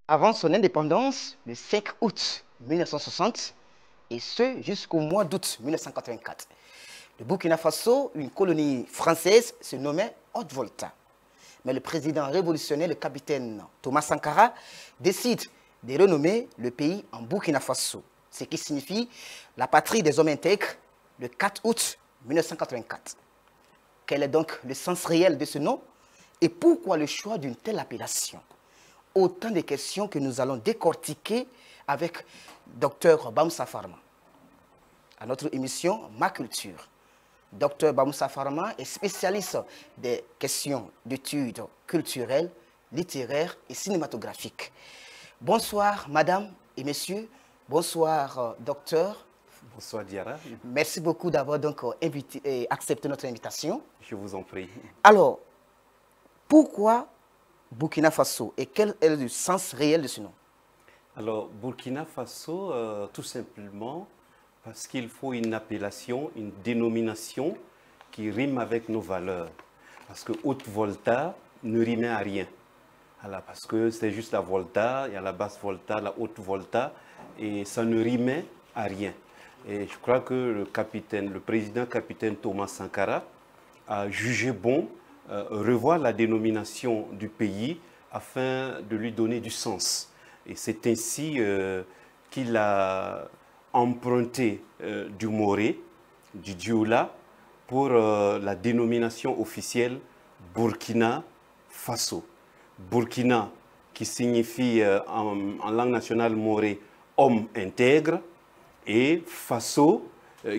avant son indépendance le 5 août 1960 et ce jusqu'au mois d'août 1984. Le Burkina Faso, une colonie française, se nommait Haute-Volta. Mais le président révolutionnaire, le capitaine Thomas Sankara, décide de renommer le pays en Burkina Faso, ce qui signifie la patrie des hommes intègres, le 4 août 1984. Quel est donc le sens réel de ce nom et pourquoi le choix d'une telle appellation? Autant de questions que nous allons décortiquer avec Dr Bamoussa Farma. À notre émission Ma Culture. Dr Bamoussa Farma est spécialiste des questions d'études culturelles, littéraires et cinématographiques. Bonsoir, madame et messieurs. Bonsoir, docteur. Bonsoir, Diara. Merci beaucoup d'avoir donc accepté notre invitation. Je vous en prie. Alors, pourquoi Burkina Faso et quel est le sens réel de ce nom? Alors, Burkina Faso, tout simplement parce qu'il faut une appellation, une dénomination qui rime avec nos valeurs. Parce que Haute-Volta ne rimait à rien. Voilà, parce que c'est juste la Volta, il y a la basse Volta, la Haute-Volta, et ça ne rimait à rien. Et je crois que le président capitaine Thomas Sankara a jugé bon revoir la dénomination du pays afin de lui donner du sens. Et c'est ainsi qu'il a emprunté du moré, du dioula, pour la dénomination officielle Burkina Faso. Burkina, qui signifie en langue nationale moré, homme intègre, et Faso,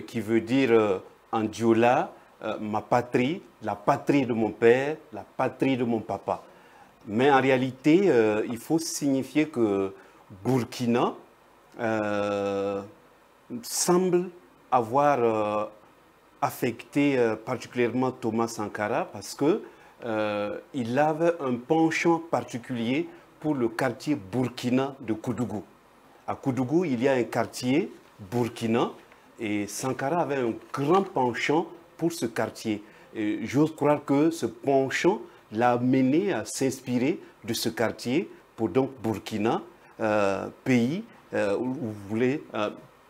qui veut dire en dioula, ma patrie, la patrie de mon père, la patrie de mon papa. Mais en réalité, il faut signifier que Burkina semble avoir affecté particulièrement Thomas Sankara parce qu'il avait un penchant particulier pour le quartier Burkina de Koudougou. À Koudougou, il y a un quartier Burkina et Sankara avait un grand penchant pour ce quartier. J'ose croire que ce penchant l'a amené à s'inspirer de ce quartier pour donc Burkina, pays où vous voulez,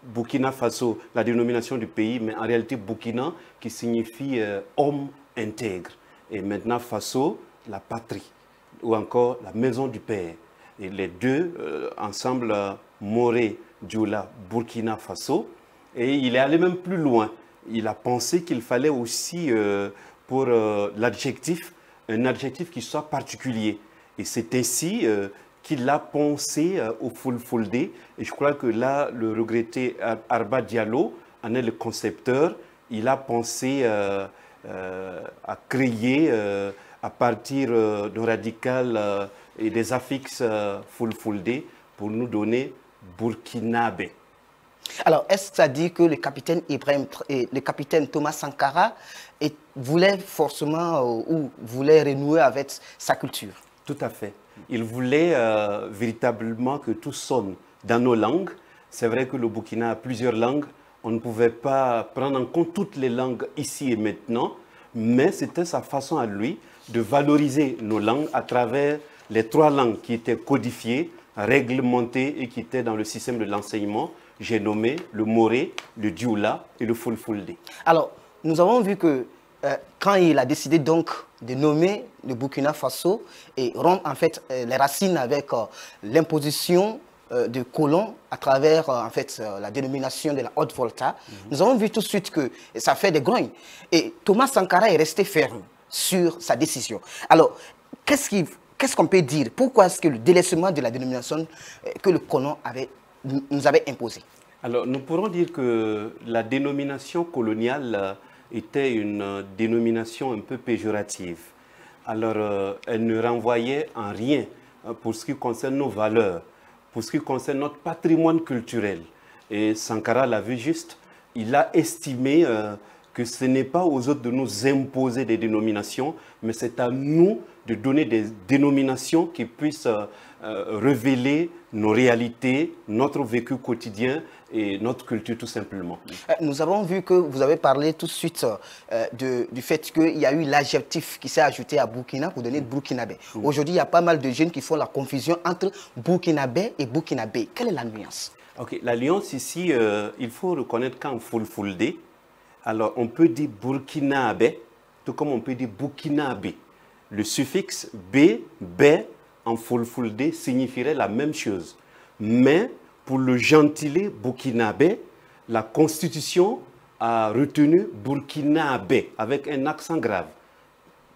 Burkina Faso, la dénomination du pays, mais en réalité Burkina qui signifie homme intègre. Et maintenant Faso, la patrie, ou encore la maison du père. Et les deux, ensemble, Moré, Dioula, Burkina Faso. Et il est allé même plus loin. Il a pensé qu'il fallait aussi, pour l'adjectif, un adjectif qui soit particulier. Et c'est ainsi qu'il a pensé au Fulfulde. Et je crois que là, le regretté Arba Diallo en est le concepteur. Il a pensé à créer, à partir d'un radical et des affixes Fulfulde, pour nous donner Burkinabé. Alors, est-ce que ça dit que le capitaine Thomas Sankara voulait forcément ou voulait renouer avec sa culture? Tout à fait. Il voulait véritablement que tout sonne dans nos langues. C'est vrai que le Burkina a plusieurs langues. On ne pouvait pas prendre en compte toutes les langues ici et maintenant, mais c'était sa façon à lui de valoriser nos langues à travers les 3 langues qui étaient codifiées, réglementées et qui étaient dans le système de l'enseignement. J'ai nommé le moré, le dioula et le fulfulde. Alors, nous avons vu que quand il a décidé donc de nommer le Burkina Faso et rompre en fait les racines avec l'imposition de colons à travers en fait la dénomination de la Haute-Volta, nous avons vu tout de suite que ça fait des grognes. Et Thomas Sankara est resté ferme sur sa décision. Alors, qu'est-ce qu'on peut dire? Pourquoi est-ce que le délaissement de la dénomination que le colon nous avait imposé? Alors, nous pourrons dire que la dénomination coloniale était une dénomination un peu péjorative. Alors, elle ne renvoyait en rien pour ce qui concerne nos valeurs, pour ce qui concerne notre patrimoine culturel. Et Sankara l'a vu juste, il a estimé que ce n'est pas aux autres de nous imposer des dénominations, mais c'est à nous de donner des dénominations qui puissent révéler nos réalités, notre vécu quotidien et notre culture tout simplement. Nous avons vu que vous avez parlé tout de suite du fait qu'il y a eu l'adjectif qui s'est ajouté à Burkina pour donner Burkinabé. Aujourd'hui, il y a pas mal de jeunes qui font la confusion entre Burkinabé et Burkinabé. Quelle est la nuance? Ok, la nuance ici, il faut reconnaître qu'en Fulfulde, alors on peut dire Burkinabé, tout comme on peut dire Burkinabé. Le suffixe B, B en Fulfulde signifierait la même chose. Mais pour le gentilé burkinabé, la Constitution a retenu Burkinabé avec un accent grave,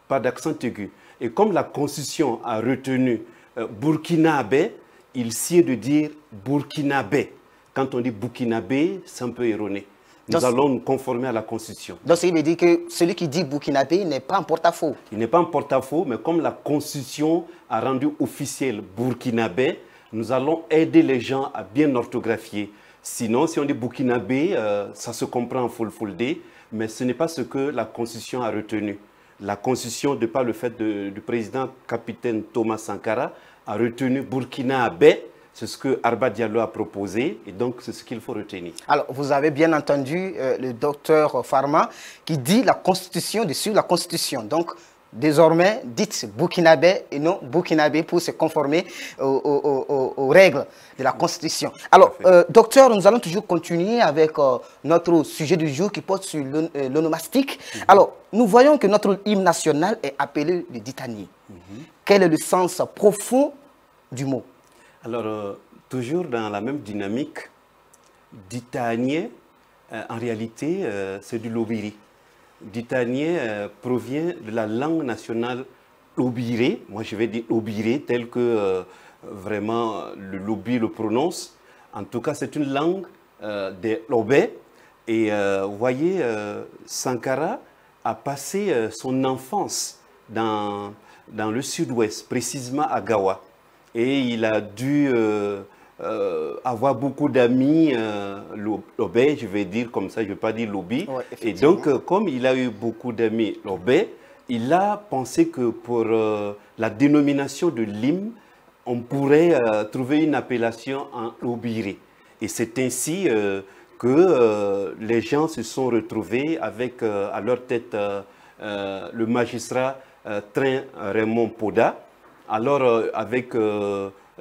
pas d'accent aigu. Et comme la Constitution a retenu Burkinabé, il sied de dire Burkinabé. Quand on dit Burkinabé, c'est un peu erroné. Nous allons nous conformer à la Constitution. Donc, ça veut dire que celui qui dit Burkinabé n'est pas en porte-à-faux. Il n'est pas en porte-à-faux, mais comme la Constitution a rendu officiel Burkinabé, nous allons aider les gens à bien orthographier. Sinon, si on dit Burkinabé, ça se comprend en Fulfulde, mais ce n'est pas ce que la Constitution a retenu. La Constitution, de par le fait du président capitaine Thomas Sankara, a retenu Burkinabé. C'est ce que Arba Diallo a proposé et donc c'est ce qu'il faut retenir. Alors, vous avez bien entendu le docteur Farma qui dit la Constitution dessus la Constitution. Donc, désormais, dites Burkinabé et non Burkinabé pour se conformer aux règles de la Constitution. Alors, docteur, nous allons toujours continuer avec notre sujet du jour qui porte sur l'onomastique. Alors, nous voyons que notre hymne national est appelé le Ditanier. Quel est le sens profond du mot? Alors, toujours dans la même dynamique, Ditanier, en réalité, c'est du lobiri. Ditanier provient de la langue nationale lobiré. Moi, je vais dire lobiré, tel que vraiment le lobby le prononce. En tout cas, c'est une langue des lobés. Et vous voyez, Sankara a passé son enfance dans le sud-ouest, précisément à Gawa. Et il a dû avoir beaucoup d'amis lobés, je vais dire comme ça, je ne vais pas dire lobby. Ouais, et donc, comme il a eu beaucoup d'amis lobés, il a pensé que pour la dénomination de l'hymne, on pourrait trouver une appellation en lobiré. Et c'est ainsi que les gens se sont retrouvés avec à leur tête le magistrat Train Raymond Poda. Alors, avec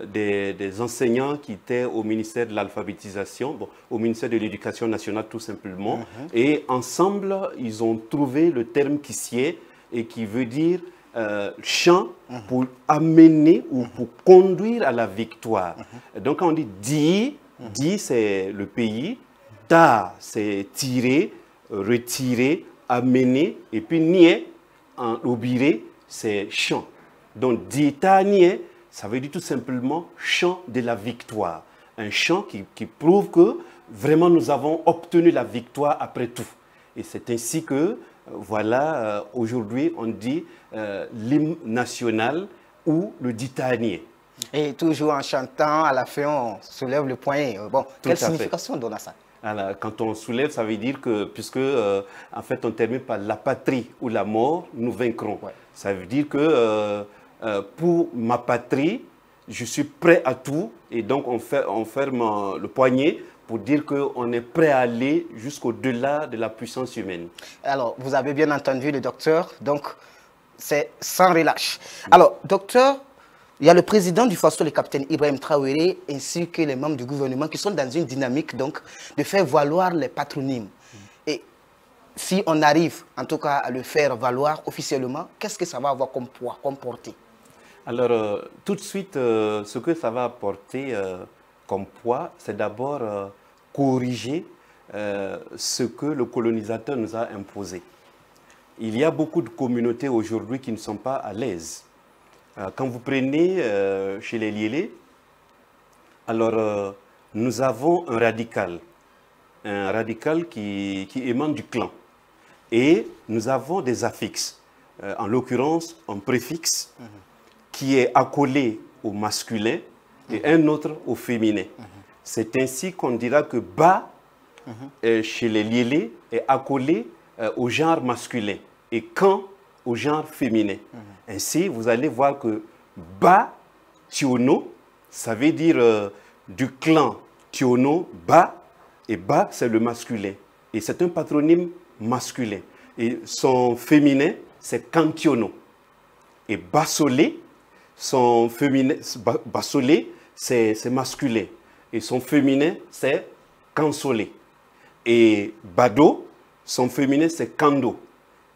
des enseignants qui étaient au ministère de l'alphabétisation, bon, au ministère de l'Éducation nationale tout simplement, et ensemble, ils ont trouvé le terme qui sied et qui veut dire chant pour amener ou pour conduire à la victoire. Donc, quand on dit di, c'est le pays, ta, c'est tirer, retirer, amener, et puis nier, en lobiré, c'est chant. Donc, Ditanier, ça veut dire tout simplement chant de la victoire. Un chant qui prouve que vraiment nous avons obtenu la victoire après tout. Et c'est ainsi que, voilà, aujourd'hui, on dit l'hymne national ou le Ditanier. Et toujours en chantant, à la fin, on soulève le poignet. Bon, quelle signification donne à ça? Alors, quand on soulève, ça veut dire que, puisque en fait, on termine par la patrie ou la mort, nous vaincrons. Ouais. Ça veut dire que pour ma patrie, je suis prêt à tout et donc on ferme le poignet pour dire qu'on est prêt à aller jusqu'au-delà de la puissance humaine. Alors, vous avez bien entendu le docteur, donc c'est sans relâche. Alors, docteur, il y a le président du Faso, le capitaine Ibrahim Traoré, ainsi que les membres du gouvernement qui sont dans une dynamique donc, de faire valoir les patronymes. Et si on arrive, en tout cas, à le faire valoir officiellement, qu'est-ce que ça va avoir comme poids, comme portée? Alors, tout de suite, ce que ça va apporter comme poids, c'est d'abord corriger ce que le colonisateur nous a imposé. Il y a beaucoup de communautés aujourd'hui qui ne sont pas à l'aise. Quand vous prenez chez les Liélé, alors nous avons un radical qui émane du clan. Et nous avons des affixes, en l'occurrence un préfixe qui est accolé au masculin et un autre au féminin. C'est ainsi qu'on dira que Ba, chez les Liélé, est accolé au genre masculin et Kan au genre féminin. Ainsi, vous allez voir que Ba Tiono, ça veut dire du clan Tiono, Ba, et Ba, c'est le masculin. Et c'est un patronyme masculin. Et son féminin, c'est Kantiono. Et Basolé, son féminin, Basolé, c'est masculin. Et son féminin, c'est Kansolé. Et Bado, son féminin, c'est Kando.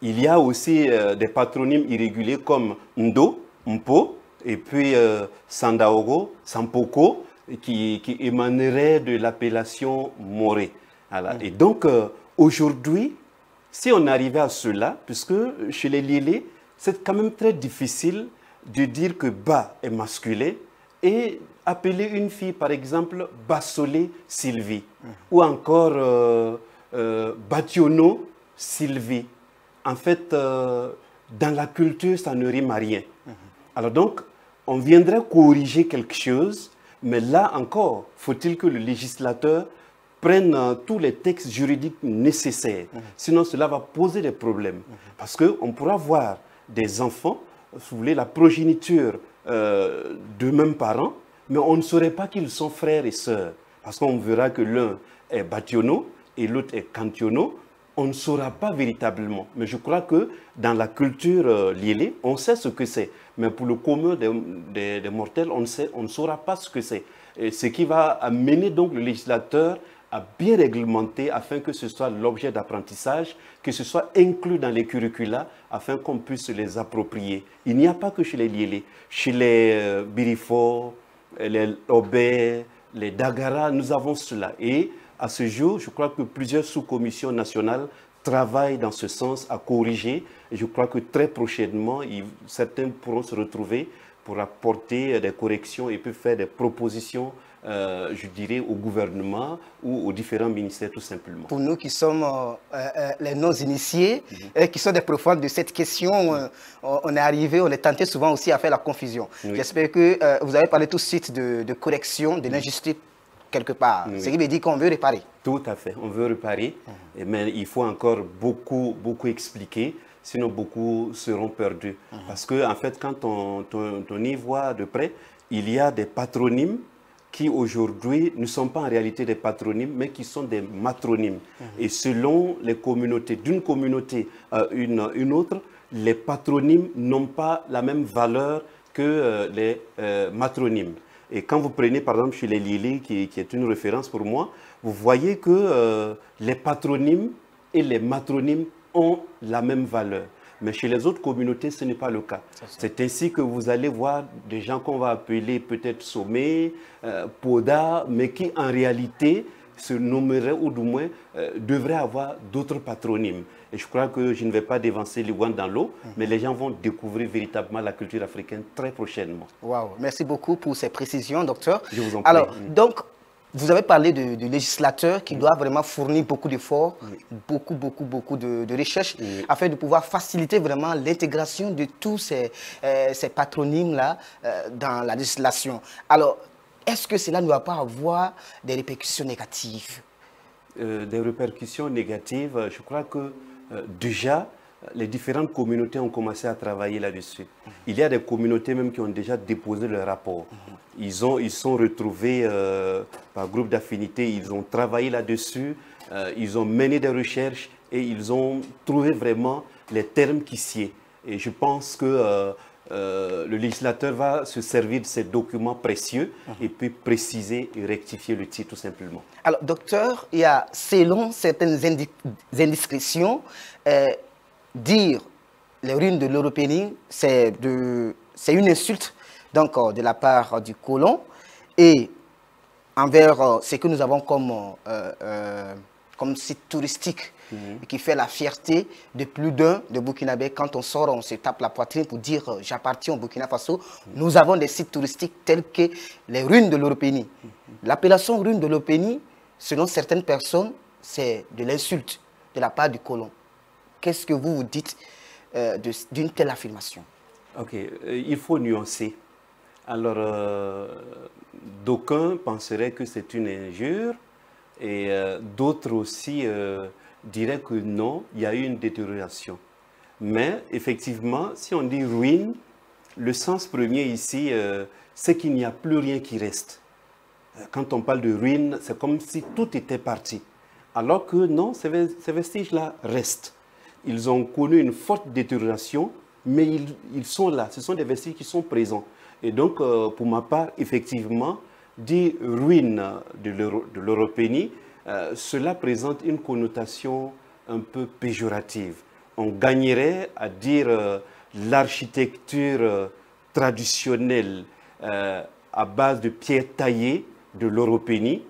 Il y a aussi des patronymes irréguliers comme Ndo, Mpo, et puis Sandaogo, Sampoko, qui émaneraient de l'appellation Moré. Voilà. Et donc, aujourd'hui, si on arrivait à cela, puisque chez les Lilés, c'est quand même très difficile de dire que Ba est masculin et appeler une fille, par exemple, Basolé Sylvie, ou encore Bationo Sylvie. En fait, dans la culture, ça ne rime à rien. Alors donc, on viendrait corriger quelque chose, mais là encore, faut-il que le législateur prenne tous les textes juridiques nécessaires. Sinon, cela va poser des problèmes. Parce qu'on pourra voir des enfants, si vous voulez, la progéniture de mêmes parents, mais on ne saurait pas qu'ils sont frères et sœurs. Parce qu'on verra que l'un est Bationo et l'autre est Kantiono. On ne saura pas véritablement. Mais je crois que dans la culture liélé, on sait ce que c'est. Mais pour le commun des mortels, on ne saura pas ce que c'est. Ce qui va amener donc le législateur à bien réglementer afin que ce soit l'objet d'apprentissage, que ce soit inclus dans les curricula afin qu'on puisse les approprier. Il n'y a pas que chez les liélés. Chez les Birifo, les Obé, les Dagara, nous avons cela. Et à ce jour, je crois que plusieurs sous-commissions nationales travaillent dans ce sens à corriger. Et je crois que très prochainement, certains pourront se retrouver pour apporter des corrections et puis faire des propositions, je dirais, au gouvernement ou aux différents ministères tout simplement. Pour nous qui sommes les non-initiés, qui sont des profanes de cette question, on est arrivé, on est tenté souvent aussi à faire la confusion. Oui. J'espère que vous avez parlé tout de suite de correction, de l'injustice quelque part. Oui. Ce qui veut dire qu'on veut réparer. Tout à fait, on veut réparer, mais il faut encore beaucoup expliquer, sinon beaucoup seront perdus. Parce que en fait, quand on y voit de près, il y a des patronymes qui aujourd'hui ne sont pas en réalité des patronymes, mais qui sont des matronymes. Et selon les communautés, d'une communauté à une autre, les patronymes n'ont pas la même valeur que les matronymes. Et quand vous prenez par exemple chez les Lilés, qui est une référence pour moi, vous voyez que les patronymes et les matronymes ont la même valeur. Mais chez les autres communautés, ce n'est pas le cas. C'est ainsi que vous allez voir des gens qu'on va appeler peut-être Sommet, Poda, mais qui en réalité se nommeraient ou du moins devraient avoir d'autres patronymes. Et je crois que je ne vais pas dévancer l'Iwan dans l'eau, mais les gens vont découvrir véritablement la culture africaine très prochainement. Waouh, merci beaucoup pour ces précisions, docteur. Je vous en prie. Alors, donc, vous avez parlé du législateur qui doit vraiment fournir beaucoup d'efforts, beaucoup de recherches, afin de pouvoir faciliter vraiment l'intégration de tous ces patronymes-là dans la législation. Alors, est-ce que cela ne va pas avoir des répercussions négatives? Des répercussions négatives, je crois que déjà, les différentes communautés ont commencé à travailler là-dessus. Il y a des communautés même qui ont déjà déposé leur rapport. Ils sont retrouvés par groupe d'affinité, ils ont travaillé là-dessus, ils ont mené des recherches et ils ont trouvé vraiment les termes qui sied. Et je pense que le législateur va se servir de ces documents précieux et puis préciser et rectifier le titre tout simplement. Alors, docteur, il y a, selon certaines indiscrétions, dire les ruines de l'Européenie, c'est une insulte donc, de la part du colon et envers ce que nous avons comme site touristique qui fait la fierté de plus d'un de Burkinabé. Quand on sort, on se tape la poitrine pour dire j'appartiens au Burkina Faso. Nous avons des sites touristiques tels que les ruines de l'Européenie. L'appellation ruines de l'Européenie, selon certaines personnes, c'est de l'insulte de la part du colon. Qu'est-ce que vous dites d'une telle affirmation? Ok, il faut nuancer. Alors, d'aucuns penseraient que c'est une injure et d'autres aussi dirait que non, il y a eu une détérioration. Mais effectivement, si on dit ruine, le sens premier ici, c'est qu'il n'y a plus rien qui reste. Quand on parle de ruine, c'est comme si tout était parti. Alors que non, ces vestiges-là restent. Ils ont connu une forte détérioration, mais ils sont là. Ce sont des vestiges qui sont présents. Et donc, pour ma part, effectivement, dire ruine de l'Européenie, cela présente une connotation un peu péjorative. On gagnerait à dire l'architecture traditionnelle à base de pierres taillées de l'Européenie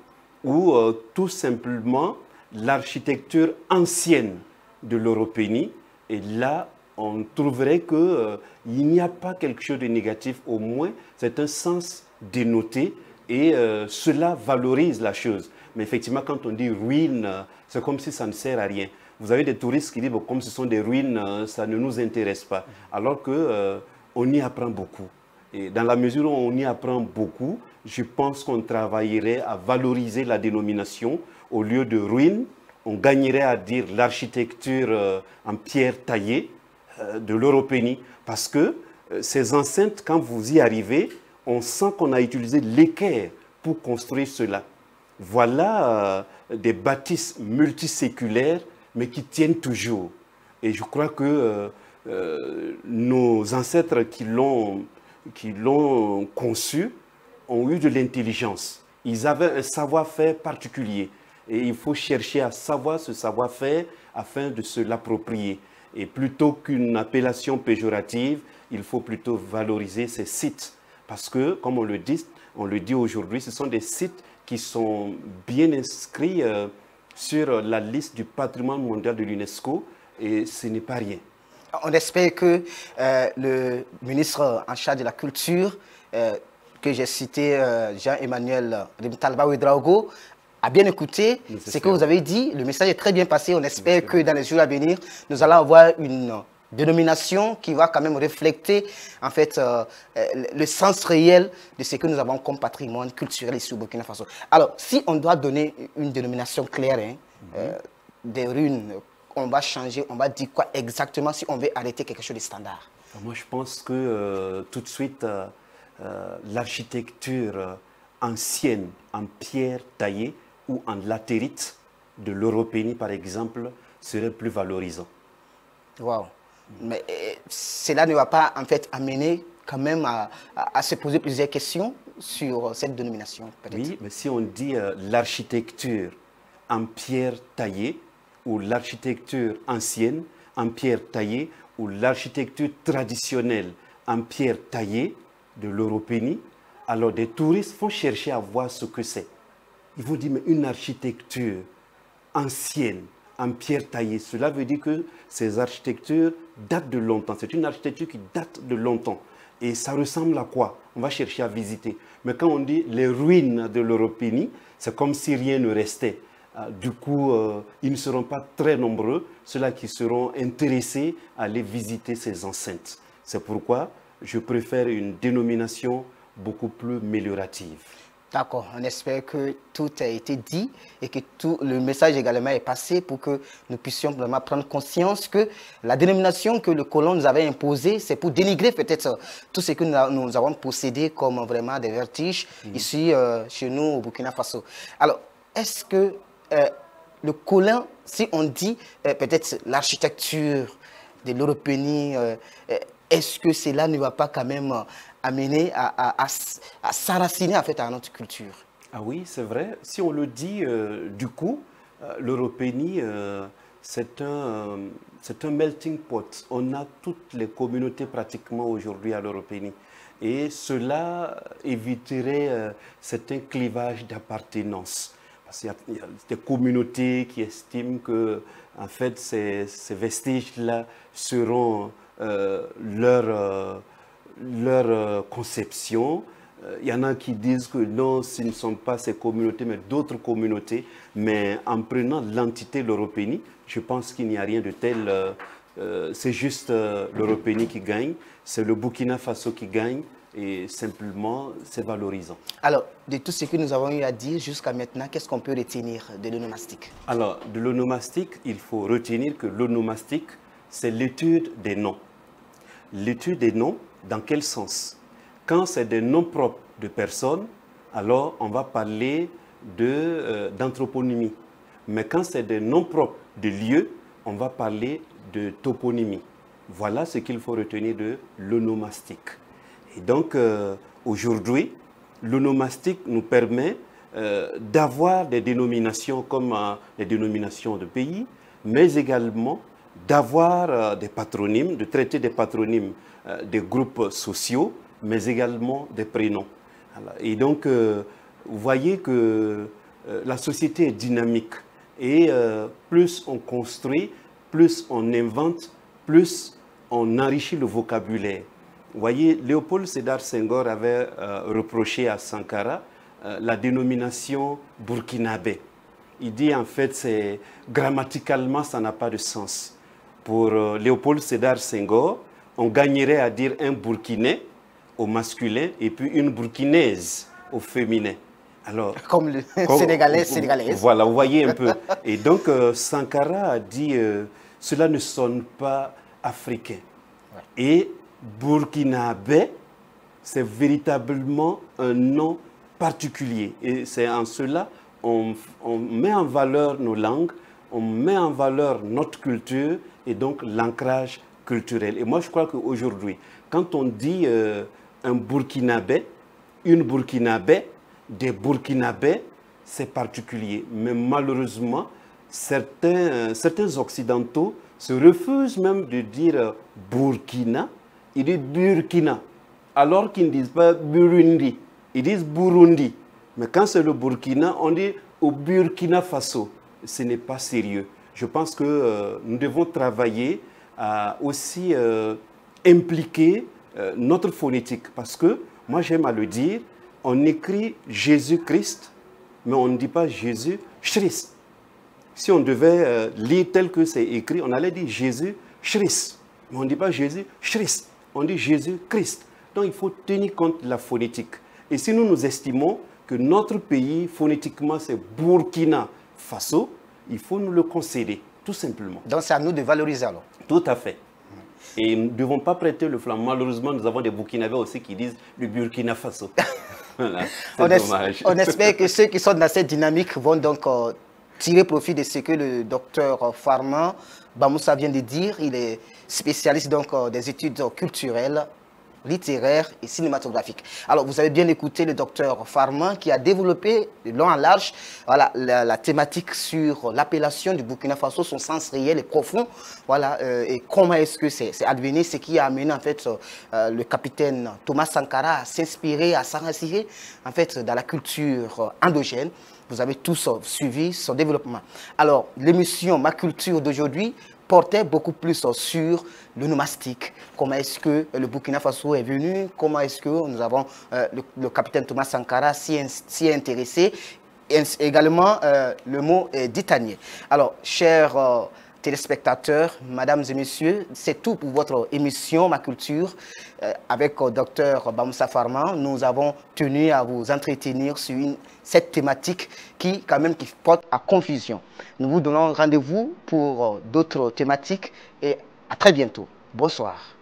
ou tout simplement l'architecture ancienne de l'Européenie. Et là, on trouverait qu'il n'y a pas quelque chose de négatif, au moins c'est un sens dénoté et cela valorise la chose. Mais effectivement, quand on dit ruine, c'est comme si ça ne sert à rien. Vous avez des touristes qui disent, bon, comme ce sont des ruines, ça ne nous intéresse pas. Alors qu'on y apprend beaucoup. Et dans la mesure où on y apprend beaucoup, je pense qu'on travaillerait à valoriser la dénomination. Au lieu de ruine, on gagnerait à dire l'architecture en pierre taillée de l'Européenie. Parce que ces enceintes, quand vous y arrivez, on sent qu'on a utilisé l'équerre pour construire cela. Voilà des bâtisses multiséculaires, mais qui tiennent toujours. Et je crois que nos ancêtres qui l'ont conçu ont eu de l'intelligence. Ils avaient un savoir-faire particulier. Et il faut chercher à savoir ce savoir-faire afin de se l'approprier. Et plutôt qu'une appellation péjorative, il faut plutôt valoriser ces sites. Parce que, comme on le dit aujourd'hui, ce sont des sites qui sont bien inscrits sur la liste du patrimoine mondial de l'UNESCO et ce n'est pas rien. On espère que le ministre en charge de la culture, que j'ai cité, Jean-Emmanuel Rimtalba Ouedraogo, a bien écouté ce que vous avez dit. Le message est très bien passé. On espère que dans les jours à venir, nous allons avoir une dénomination qui va quand même refléter en fait le sens réel de ce que nous avons comme patrimoine culturel ici au Burkina Faso. Alors, si on doit donner une dénomination claire des ruines, on va changer, on va dire quoi exactement si on veut arrêter quelque chose de standard? Moi, je pense que tout de suite, l'architecture ancienne en pierre taillée ou en latérite de l'Européenie, par exemple, serait plus valorisant. Wow. Mais cela ne va pas en fait amener quand même à se poser plusieurs questions sur cette dénomination, peut-être. Oui, mais si on dit l'architecture en pierre taillée ou l'architecture ancienne en pierre taillée ou l'architecture traditionnelle en pierre taillée de l'Européenie, alors des touristes vont chercher à voir ce que c'est. Ils vont dire, mais une architecture ancienne en pierre taillée, cela veut dire que ces architectures datent de longtemps. C'est une architecture qui date de longtemps. Et ça ressemble à quoi? On va chercher à visiter. Mais quand on dit les ruines de l'Européenie, c'est comme si rien ne restait. Du coup, ils ne seront pas très nombreux, ceux-là qui seront intéressés à aller visiter ces enceintes. C'est pourquoi je préfère une dénomination beaucoup plus améliorative. D'accord, on espère que tout a été dit et que tout le message également est passé pour que nous puissions vraiment prendre conscience que la dénomination que le colon nous avait imposée, c'est pour dénigrer peut-être tout ce que nous avons possédé comme vraiment des vertiges ici chez nous au Burkina Faso. Alors, est-ce que le colon, si on dit peut-être l'architecture de l'Européenie, est-ce que cela ne va pas quand même amener à s'enraciner en fait à notre culture? Ah oui, c'est vrai. Si on le dit, du coup, l'Européenie, c'est un melting pot. On a toutes les communautés pratiquement aujourd'hui à l'Européenie. Et cela éviterait certains clivages d'appartenance. Parce qu'il y a des communautés qui estiment que, en fait, ces vestiges-là seront leur conception. Il y en a qui disent que non, ce ne sont pas ces communautés, mais d'autres communautés. Mais en prenant l'entité l'Européenie, je pense qu'il n'y a rien de tel. C'est juste l'Européenie qui gagne, c'est le Burkina Faso qui gagne, et simplement c'est valorisant. Alors, de tout ce que nous avons eu à dire jusqu'à maintenant, qu'est-ce qu'on peut retenir de l'onomastique? Alors, de l'onomastique, il faut retenir que l'onomastique, c'est l'étude des noms. L'étude des noms, dans quel sens? Quand c'est des noms propres de personnes, alors on va parler d'anthroponymie. Mais quand c'est des noms propres de lieux, on va parler de toponymie. Voilà ce qu'il faut retenir de l'onomastique. Et donc, aujourd'hui, l'onomastique nous permet d'avoir des dénominations comme les dénominations de pays, mais également d'avoir des patronymes, de traiter des patronymes des groupes sociaux, mais également des prénoms. Et donc, vous voyez que la société est dynamique. Et plus on construit, plus on invente, plus on enrichit le vocabulaire. Vous voyez, Léopold Sédar Senghor avait reproché à Sankara la dénomination burkinabé. Il dit en fait, grammaticalement, ça n'a pas de sens. Pour Léopold Sédar Senghor, on gagnerait à dire un Burkinais au masculin et puis une Burkinaise au féminin. Alors, comme le sénégalaise. Voilà, vous voyez un peu. Et donc, Sankara a dit, cela ne sonne pas africain. Ouais. Et burkinabé, c'est véritablement un nom particulier. Et c'est en cela on met en valeur nos langues, on met en valeur notre culture et donc l'ancrage culturel. Et moi, je crois qu'aujourd'hui, quand on dit un burkinabé, une burkinabé, des burkinabés, c'est particulier. Mais malheureusement, certains occidentaux se refusent même de dire Burkina, ils disent Burkina, alors qu'ils ne disent pas Burundi, ils disent Burundi. Mais quand c'est le Burkina, on dit au Burkina Faso. Ce n'est pas sérieux. Je pense que nous devons travailler à aussi impliquer notre phonétique. Parce que, moi j'aime à le dire, on écrit Jésus-Christ, mais on ne dit pas Jésus-Christ. Si on devait lire tel que c'est écrit, on allait dire Jésus-Christ. Mais on ne dit pas Jésus-Christ, on dit Jésus-Christ. Donc il faut tenir compte de la phonétique. Et si nous estimons que notre pays, phonétiquement, c'est Burkina Faso, il faut nous le concéder, tout simplement. Donc c'est à nous de valoriser alors. Tout à fait. Et nous ne devons pas prêter le flanc. Malheureusement, nous avons des Burkinabés aussi qui disent le Burkina Faso. Voilà, dommage. On espère que ceux qui sont dans cette dynamique vont donc tirer profit de ce que le docteur Farman Bamoussa vient de dire. Il est spécialiste donc des études culturelles, littéraires et cinématographiques. Alors, vous avez bien écouté le docteur Farman qui a développé de long en large voilà, la thématique sur l'appellation du Burkina Faso, son sens réel et profond. Voilà, et comment est-ce que c'est advenu, ce qui a amené en fait le capitaine Thomas Sankara à s'inspirer, à s'enraciner en fait dans la culture endogène. Vous avez tous suivi son développement. Alors, l'émission Ma Culture d'aujourd'hui portait beaucoup plus sur l'onomastique. Comment est-ce que le Burkina Faso est venu? Comment est-ce que nous avons le capitaine Thomas Sankara s'y est intéressé? Et également le mot d'Itanier. Alors, chers téléspectateurs, mesdames et messieurs, c'est tout pour votre émission Ma Culture avec Dr Bamoussa Farman. Nous avons tenu à vous entretenir sur cette thématique qui porte à confusion. Nous vous donnons rendez-vous pour d'autres thématiques et à très bientôt. Bonsoir.